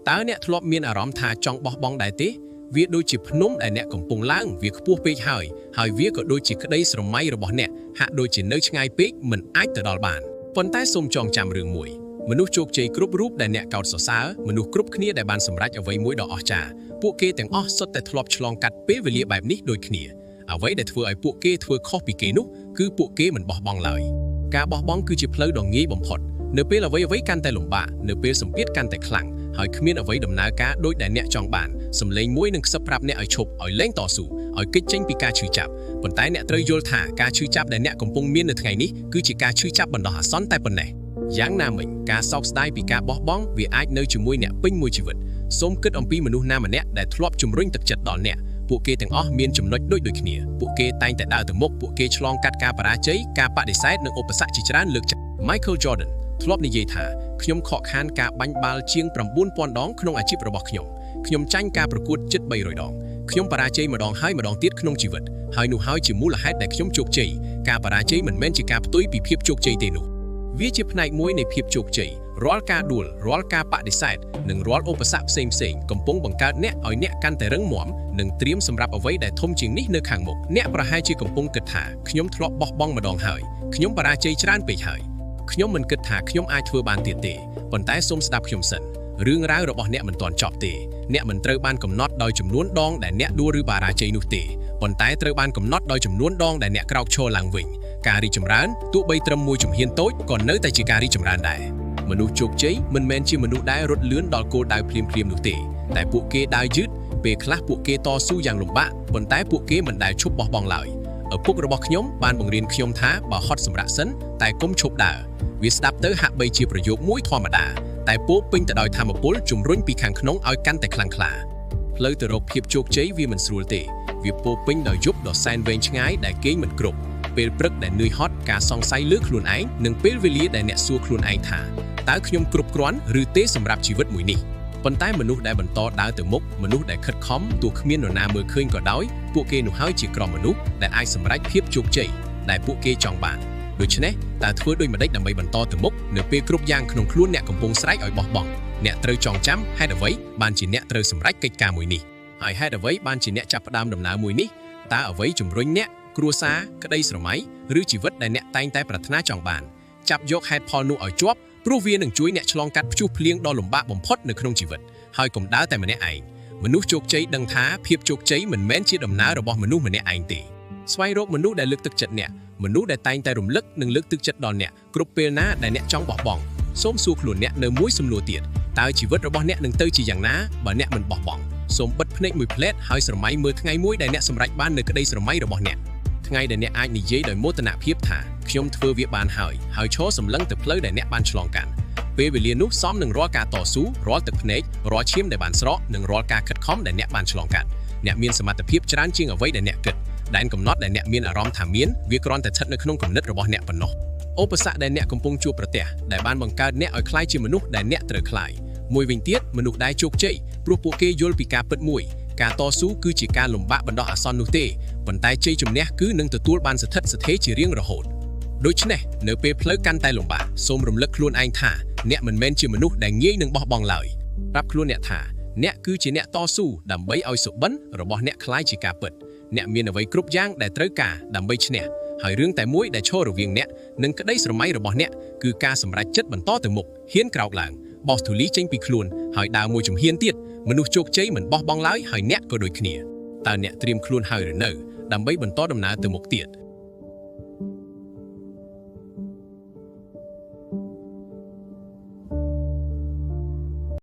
តើអ្នកធ្លាប់មានអារម្មណ៍ថាចង់បោះបង់ដែរទេវាដូចជាភ្នំដែលអ្នកកំពុងឡើងវាខ្ពស់ពេកហើយវាក៏ដូចជាក្តីស្រមៃរបស់អ្នកហាក់ដូចជានៅឆ្ងាយពេកមិនអាចទៅដល់បានប៉ុន្តែសូមចងចាំរឿងមួយមនុស្សជោគជ័យគ្រប់រូបដែលអ្នកកោតសរសើរមនុស្សគ្រប់គ្នាដែលបានសម្រេចអ្វីមួយដ៏អស្ចារ្យពួកគេទាំងអស់សុទ្ធតែធ្លាប់ឆ្លងកាត់ពេលវេលាបែបនេះដូចគ្នាអ្វីដែលធ្វើឲ្យពួកគេធ្វើខុសពីគេនោះគឺពួកគេមិនបោះបង់ឡើយការបោះបង់គឺជាផ្លូវដ៏ងាយបំផុតនៅពេលអ្វីៗកាន់តែលំបាកនៅពេលសម្ពាធកាន់តែខ្លាំងហើយគ្មានអ្វីដំណើរការដូចដែលអ្នកចង់បានសម្លេងមួយនឹងខ្សឹបប្រាប់អ្នកឲ្យឈប់ឲ្យលែងតស៊ូឲ្យគេចចេញពីការឈឺចាប់ប៉ុន្តែអ្នកត្រូវយល់ថាការឈឺចាប់ដែលអ្នកកំពុងមាននៅថ្ងៃនេះគឺជាការឈឺចាប់បណ្ដោះអាសន្នតែប៉ុណ្ណេះយ៉ាងណាមិញការសោកស្ដាយពីការបោះបង់វាអាចនៅជាមួយអ្នកពេញមួយជីវិតសូមគិតអំពីមនុស្សណាម្នាក់ដែលធ្លាប់ជំរុញទឹកចិត្តដល់អ្នកពួកគេទាំងអស់មានចំណុចដូចគ្នាពួកគេតែងតែដើរទៅមុខពួកគេឆ្លងកាត់ការបរាជ័យការបដិសេធនិងឧបសគ្គជាច្រើនលើកចាស់ Michael Jordan ធ្លាប់និយាយថាខ្ញុំខកខានការបាញ់បាល់ជាង 9000 ដងក្នុងអាជីពរបស់ខ្ញុំចាញ់ការប្រកួតជិត300 ដងខ្ញុំបរាជ័យម្ដងហើយម្ដងទៀតក្នុងជីវិតហើយនោះហើយជាមូលហេតុដែលខ្ញុំជោគជ័យការបរាជ័យមិនមែនជាការផ្ទុយពីភាពជោគជ័យទេនោះវាជាផ្នែកមួយនៃភាពជោគជ័យរាល់ការដួលរាល់ការបដិសេធនិងរាល់ឧបសគ្គផ្សេងកំពុងបង្កើតអ្នកឲ្យអ្នកកាន់តែរឹងមាំនិងត្រៀមសម្រាប់អ្វីដែលធំជាងនេះនៅខាងមុខអ្នកប្រហែលជាកំពុងគិតថាខ្ញុំធ្លាប់បោះបង់ម្ដងហើយខ្ញុំបរាជ័យច្រើនពេកហើយខ្ញុំមិនគិតថាខ្ញុំអាចធ្វើបានទៀតទេប៉ុន្តែសូមស្ដាប់ខ្ញុំសិនរឿងរ៉ាវរបស់អ្នកមិនទាន់ចប់ទេអ្នកមិនត្រូវបានកំណត់ដោយចំនួនដងដែលអ្នកដួលឬបរាជ័យនោះទេប៉ុន្តែត្រូវបានកំណត់ដោយចំនួនដងដែលអ្នកក្រោកឈរឡើងវិញការរីកចម្រើនទោះបីត្រឹមមួយជំហានតូចក៏នៅតែជាការរីកចម្រើនដែរមនុស្សជោគជ័យមិនមែនជាមនុស្សដែលរត់លឿនដល់គោលដៅភ្លាមៗនោះទេតែពួកគេដើរយឺតពេលខ្លះពួកគេតស៊ូយ៉ាងលំបាកប៉ុន្តែពួកគេមិនដែលឈប់បោះបង់ឡើយឪពុករបស់ខ្ញុំបានបង្រៀនខ្ញុំថាបើហត់សម្រាកសិនតែកុំឈប់ដើរវាស្ដាប់ទៅហាក់បីជាប្រយោគមួយធម្មតាតែពោពេញទៅដោយថាមពលជំរុញពីខាងក្នុងឲ្យកាន់តែខ្លាំងក្លាផ្លូវទៅរកភាពជោគជ័យវាមិនស្រួលទេវាពោពេញដោយយប់ដ៏សែនវែងឆ្ងាយដែលគេងមិនគ្រប់ពេលព្រឹកដែលនឿយហត់ការសង្ស័យលើខ្លួនឯងនិងពេលវេលាដែលអ្នកសួរខ្លួនឯងថាតើខ្ញុំគ្រប់គ្រាន់ឬទេសម្រាប់ជីវិតមួយនេះប៉ុន្តែមនុស្សដែលបន្តដើរទៅមុខមនុស្សដែលខិតខំទោះគ្មាននរណាមើលឃើញក៏ដោយពួកគេនោះហើយជាក្រុមមនុស្សដែលអាចសម្រេចភាពជោគជ័យដែលពួកគេចង់បានដូច្នេះតើធ្វើដូចម្តេចដើម្បីបន្តទៅមុខនៅពេលគ្រប់យ៉ាងក្នុងខ្លួនអ្នកកំពុងស្រែកឲ្យបោះបង់អ្នកត្រូវចងចាំហេតុអ្វីបានជាអ្នកត្រូវសម្រេចកិច្ចការមួយនេះហើយហេតុអ្វីបានជាអ្នកចាប់ផ្ដើមដំណើរមួយនេះតើអ្វីជំរុញអ្នកគ្រួសារក្តីស្រមៃឬជីវិតដែលអ្នកតែងតែប្រាថ្នាចង់បានចាប់យកហេតុផលនោះឲ្យជាប់ព្រោះវានឹងជួយអ្នកឆ្លងកាត់ព្យុះភ្លៀងដ៏លំបាកបំផុតនៅក្នុងជីវិតហើយកុំដើរតែម្នាក់ឯងមនុស្សជោគជ័យដឹងថាភាពជោគជ័យមិនមែនជាដំណើររបស់មនុស្សម្នាក់ឯងទេស្វែងរកមនុស្សដែលលើកទឹកចិត្តអ្នកមនុស្សដែលតែងតែរំលឹកនិងលើកទឹកចិត្តដល់អ្នកគ្រប់ពេលណាដែលអ្នកចង់បោះបង់សូមសួរខ្លួនអ្នកនៅមួយសំណួរទៀតតើជីវិតរបស់អ្នកនឹងទៅជាយ៉ាងណាបើអ្នកមិនបោះបង់សូមបិទភ្នែកមួយផ្លែតហើយស្រមៃមើលថ្ងៃមួយដែលអ្នកសម្រេចបាននៅក្តីស្រមៃរបស់អ្នកថ្ងៃដែលអ្នកអាចនិយាយដោយមោទនភាពថាខ្ញុំធ្វើវាបានហើយឈរសម្លឹងទៅផ្លូវដែលអ្នកបានឆ្លងកាត់ពេលវេលានោះសមនឹងរាល់ការតស៊ូរាល់ទឹកភ្នែករាល់ឈាមដែលបានស្រក់និងរាល់ការខិតខំដែលអ្នកបានឆ្លងកាត់អ្នកមានសមត្ថភាពច្រើនជាងអ្វីដែលអ្នកគិតដែនកំណត់ដែលអ្នកមានអារម្មណ៍ថាមានវាគ្រាន់តែស្ថិតនៅក្នុងគំនិតរបស់អ្នកប៉ុណ្ណោះឧបសគ្គដែលអ្នកកំពុងជួបប្រទះដែលបានបង្កើតអ្នកឲ្យក្លាយជាមនុស្សដែលអ្នកត្រូវក្លាយមួយវិញទៀតមនុស្សដែលជោគជ័យព្រោះពួកគេយល់ពីការពិតមួយការតស៊ូគឺជាការលំបាកបណ្ដោះអាសន្ននោះទេប៉ុន្តែជ័យជំនះគឺនឹងទទួលបានស្ថិតស្ថេរជារៀងរហូតដូច្នេះនៅពេលផ្លូវកាន់តែលំបាកសូមរំលឹកខ្លួនឯងថាអ្នកមិនមែនជាមនុស្សដែលងាយនឹងបោះបង់ឡើយប្រាប់ខ្លួនអ្នកថាអ្នកគឺជាអ្នកតស៊ូដើម្បីឲ្យសុបិនរបស់អ្នកក្លាយជាការពិតអ្នកមានអ្វីគ្រប់យ៉ាងដែលត្រូវការដើម្បីឈ្នះហើយរឿងតែមួយដែលឈររវាងអ្នកនិងក្តីស្រមៃរបស់អ្នកគឺការសម្រេចចិត្តបន្តទៅមុខហ៊ានក្រោកឡើងបោះធូលីចេញពីខ្លួនហើយដើរមួយជំហានទៀតមនុស្សជោគជ័យមិនបោះបង់ឡើយហើយអ្នកក៏ដូចគ្នាតើអ្នកត្រៀមខ្លួនហើយឬនៅដើម្បីបន្តដំណើរទៅមុខទៀត